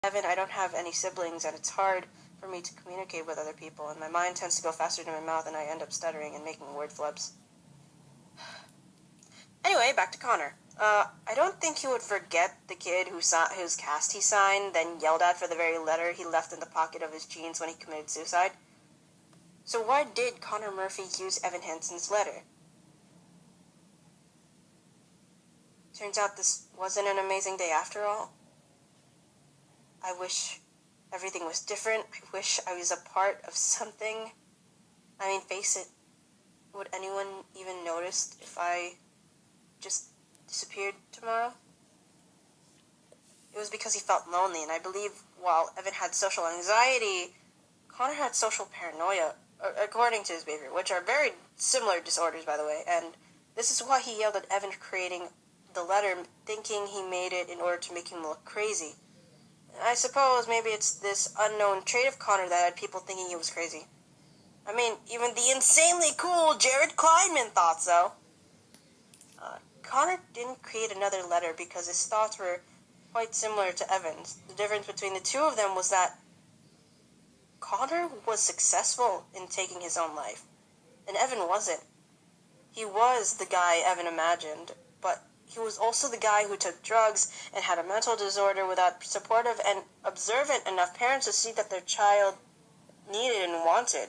Evan, I don't have any siblings, and it's hard for me to communicate with other people, and my mind tends to go faster than my mouth, and I end up stuttering and making word flubs. Anyway, back to Connor. I don't think he would forget the kid whose cast he signed, then yelled at for the very letter he left in the pocket of his jeans when he committed suicide. So why did Connor Murphy use Evan Hansen's letter? Turns out this wasn't an amazing day after all. I wish everything was different. I wish I was a part of something. I mean, face it, would anyone even notice if I just disappeared tomorrow? It was because he felt lonely, and I believe while Evan had social anxiety, Connor had social paranoia, according to his behavior, which are very similar disorders, by the way, and this is why he yelled at Evan for creating the letter, thinking he made it in order to make him look crazy. I suppose maybe it's this unknown trait of Connor that had people thinking he was crazy. I mean, even the insanely cool Jared Kleinman thought so. Connor didn't create another letter because his thoughts were quite similar to Evan's. The difference between the two of them was that Connor was successful in taking his own life, and Evan wasn't. He was the guy Evan imagined, but he was also the guy who took drugs and had a mental disorder without supportive and observant enough parents to see that their child needed and wanted.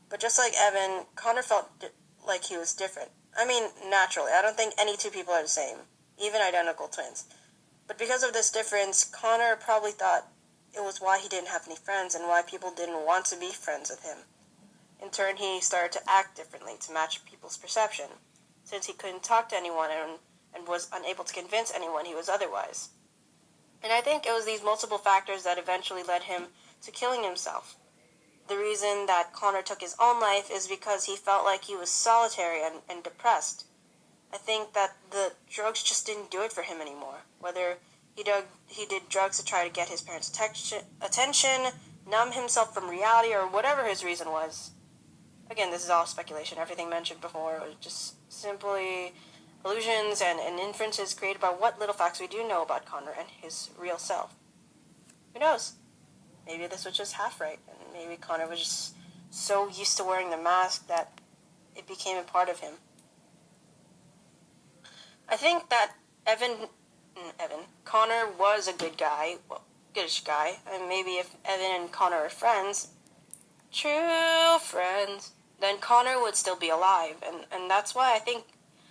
But just like Evan, Connor felt like he was different. I mean, naturally, I don't think any two people are the same, even identical twins. But because of this difference, Connor probably thought it was why he didn't have any friends and why people didn't want to be friends with him. In turn, he started to act differently to match people's perception, since he couldn't talk to anyone and was unable to convince anyone he was otherwise. And I think it was these multiple factors that eventually led him to killing himself. The reason that Connor took his own life is because he felt like he was solitary and depressed. I think that the drugs just didn't do it for him anymore. Whether he did drugs to try to get his parents' attention, numb himself from reality, or whatever his reason was. Again, this is all speculation. Everything mentioned before was just simply illusions and inferences created by what little facts we do know about Connor and his real self. Who knows? Maybe this was just half right, and maybe Connor was just so used to wearing the mask that it became a part of him. I think that Connor was a good guy, goodish guy, and maybe if Evan and Connor are friends, true friends, then Connor would still be alive, and that's why I think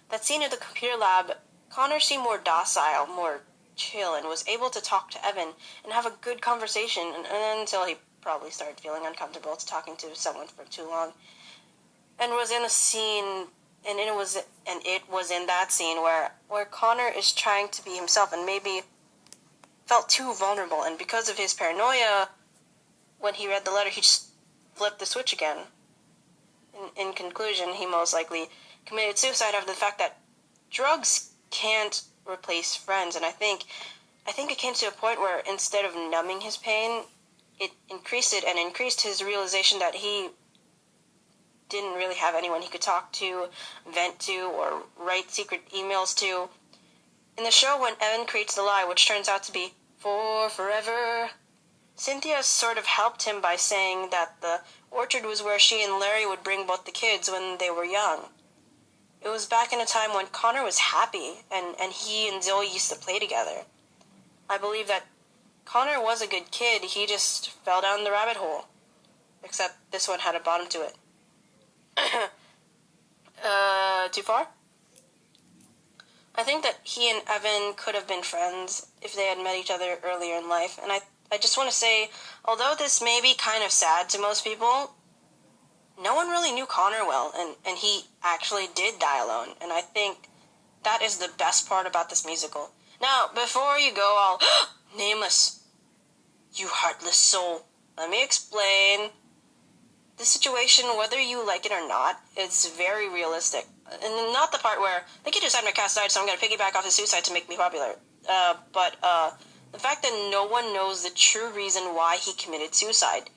that scene at the computer lab, Connor seemed more docile, more chill, and was able to talk to Evan and have a good conversation until he probably started feeling uncomfortable to talking to someone for too long, and was in a scene, and it was in that scene where Connor is trying to be himself and maybe felt too vulnerable, and because of his paranoia, when he read the letter, he just flipped the switch again. In conclusion, he most likely committed suicide after the fact that drugs can't replace friends, and I think it came to a point where instead of numbing his pain, it increased his realization that he didn't really have anyone he could talk to, vent to, or write secret emails to. In the show, when Evan creates the lie, which turns out to be for forever, Cynthia sort of helped him by saying that the orchard was where she and Larry would bring both the kids when they were young. It was back in a time when Connor was happy, and he and Zoe used to play together. I believe that Connor was a good kid, he just fell down the rabbit hole. Except this one had a bottom to it. Too far? I think that he and Evan could have been friends if they had met each other earlier in life, and I just want to say, although this may be kind of sad to most people, no one really knew Connor well, and he actually did die alone, and I think that is the best part about this musical. Now, before you go all, Nameless, you heartless soul, let me explain. The situation, whether you like it or not, is very realistic. And not the part where, the kid who signed my cast died, so I'm going to piggyback off his suicide to make me popular. But the fact that no one knows the true reason why he committed suicide.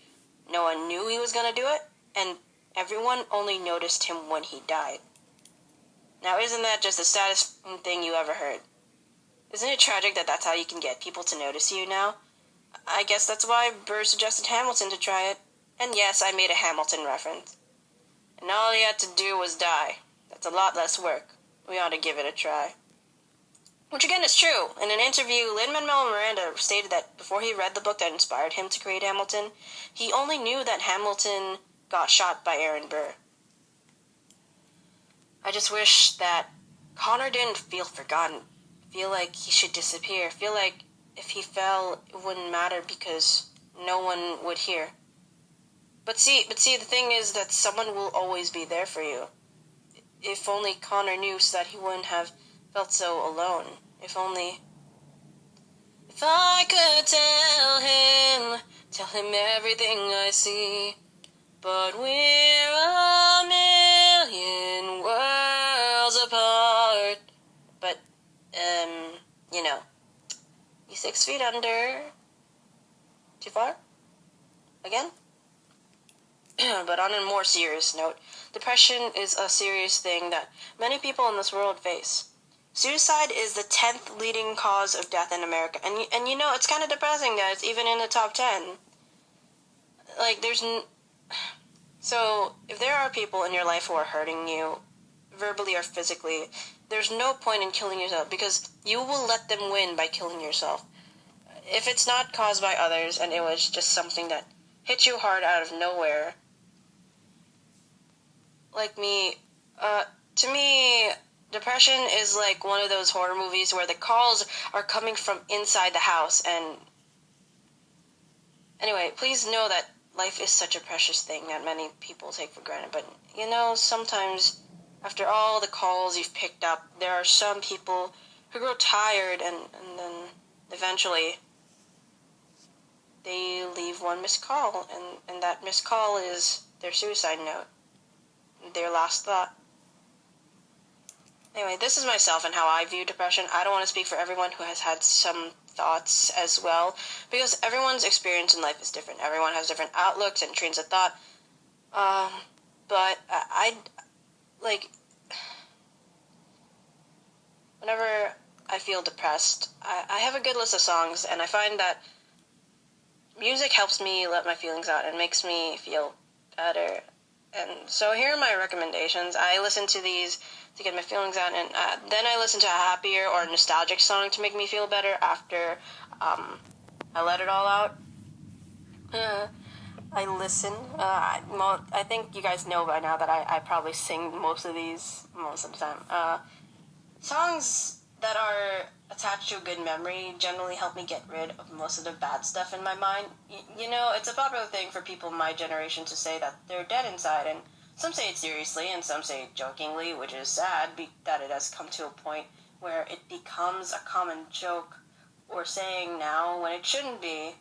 No one knew he was going to do it, and everyone only noticed him when he died. Now, isn't that just the saddest thing you ever heard? Isn't it tragic that that's how you can get people to notice you now? I guess that's why Burr suggested Hamilton to try it. And yes, I made a Hamilton reference. And all he had to do was die. That's a lot less work. We ought to give it a try. Which again is true. In an interview, Lin-Manuel Miranda stated that before he read the book that inspired him to create Hamilton, he only knew that Hamilton got shot by Aaron Burr. I just wish that Connor didn't feel forgotten, feel like he should disappear, feel like if he fell, it wouldn't matter because no one would hear. But see, the thing is that someone will always be there for you. If only Connor knew so that he wouldn't have felt so alone. If only... If I could tell him everything I see, but we're a million worlds apart. But, you know, you 6 feet under. Too far? Again? But on a more serious note, depression is a serious thing that many people in this world face. Suicide is the 10th leading cause of death in America. And you know, it's kind of depressing that it's even in the top 10. Like, So, if there are people in your life who are hurting you, verbally or physically, there's no point in killing yourself because you will let them win by killing yourself. If it's not caused by others and it was just something that hit you hard out of nowhere, like me, to me, depression is like one of those horror movies where the calls are coming from inside the house. And anyway, please know that life is such a precious thing that many people take for granted. But, you know, sometimes after all the calls you've picked up, there are some people who grow tired and then eventually they leave one missed call. And that missed call is their suicide note. Their last thought. Anyway, this is myself and how I view depression. I don't want to speak for everyone who has had some thoughts as well, because everyone's experience in life is different. Everyone has different outlooks and trains of thought. But whenever I feel depressed, I have a good list of songs, and I find that music helps me let my feelings out and makes me feel better. And so here are my recommendations. I listen to these to get my feelings out, and then I listen to a happier or nostalgic song to make me feel better after I let it all out. I listen. I think you guys know by now that I probably sing most of these most of the time. Songs that are attached to a good memory generally help me get rid of most of the bad stuff in my mind. You know, it's a popular thing for people my generation to say that they're dead inside, and some say it seriously and some say it jokingly, which is sad that it has come to a point where it becomes a common joke or saying now when it shouldn't be.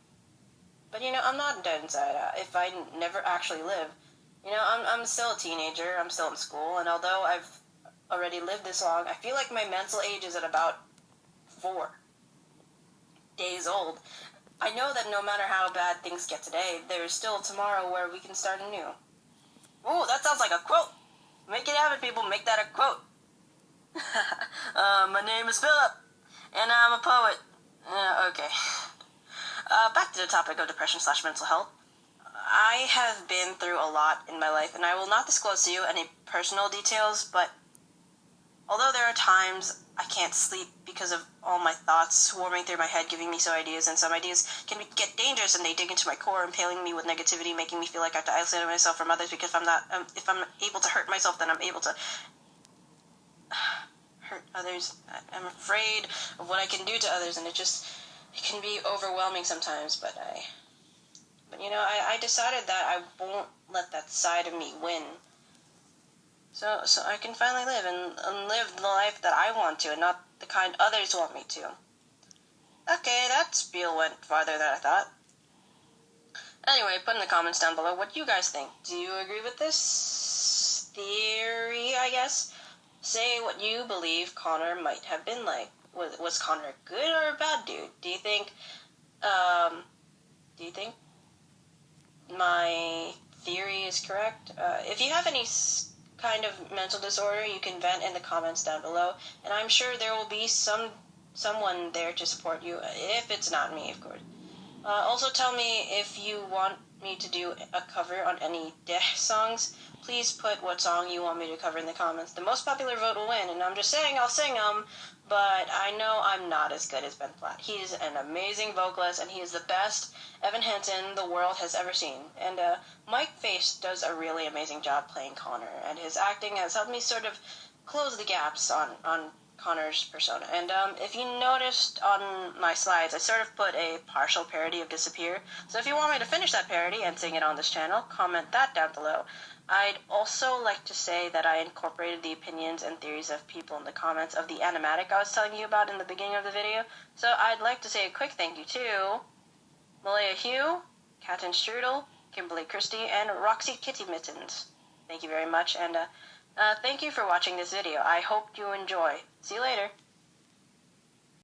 But, you know, I'm not dead inside. If I never actually live, you know, I'm still a teenager, I'm still in school, and although I've already lived this long, I feel like my mental age is at about 4 days old. I know that no matter how bad things get today, there's still tomorrow where we can start anew. Ooh, that sounds like a quote. Make it happen, people. Make that a quote. My name is Philip, and I'm a poet. Okay. Back to the topic of depression/mental health. I have been through a lot in my life, and I will not disclose to you any personal details, but although there are times I can't sleep because of all my thoughts swarming through my head, giving me some ideas, and some ideas can get dangerous, and they dig into my core, impaling me with negativity, making me feel like I have to isolate myself from others, because if I'm able to hurt myself, then I'm able to hurt others. I'm afraid of what I can do to others, and it can be overwhelming sometimes, but you know, I decided that I won't let that side of me win. So I can finally live and live the life that I want to, and not the kind others want me to. Okay, that spiel went farther than I thought. Anyway, put in the comments down below what you guys think. Do you agree with this theory, I guess? Say what you believe Connor might have been like. Was Connor a good or a bad dude? Do you think my theory is correct? If you have any kind of mental disorder, you can vent in the comments down below, and I'm sure there will be some someone there to support you, if it's not me, of course. Also tell me if you want me to do a cover on any DEH songs. Please put what song you want me to cover in the comments. The most popular vote will win, and I'm just saying I'll sing them, but I know I'm not as good as Ben Platt. He's an amazing vocalist, and he is the best Evan Hansen the world has ever seen. And Mike Face does a really amazing job playing Connor, and his acting has helped me sort of close the gaps on Connor's persona. And if you noticed on my slides, I sort of put a partial parody of Disappear. So if you want me to finish that parody and sing it on this channel, comment that down below. I'd also like to say that I incorporated the opinions and theories of people in the comments of the animatic I was telling you about in the beginning of the video. So I'd like to say a quick thank you to Malaya Hugh, Katin Strudel, Kimberly Christie, and Roxy Kitty Mittens. Thank you very much, and thank you for watching this video. I hope you enjoy. See you later.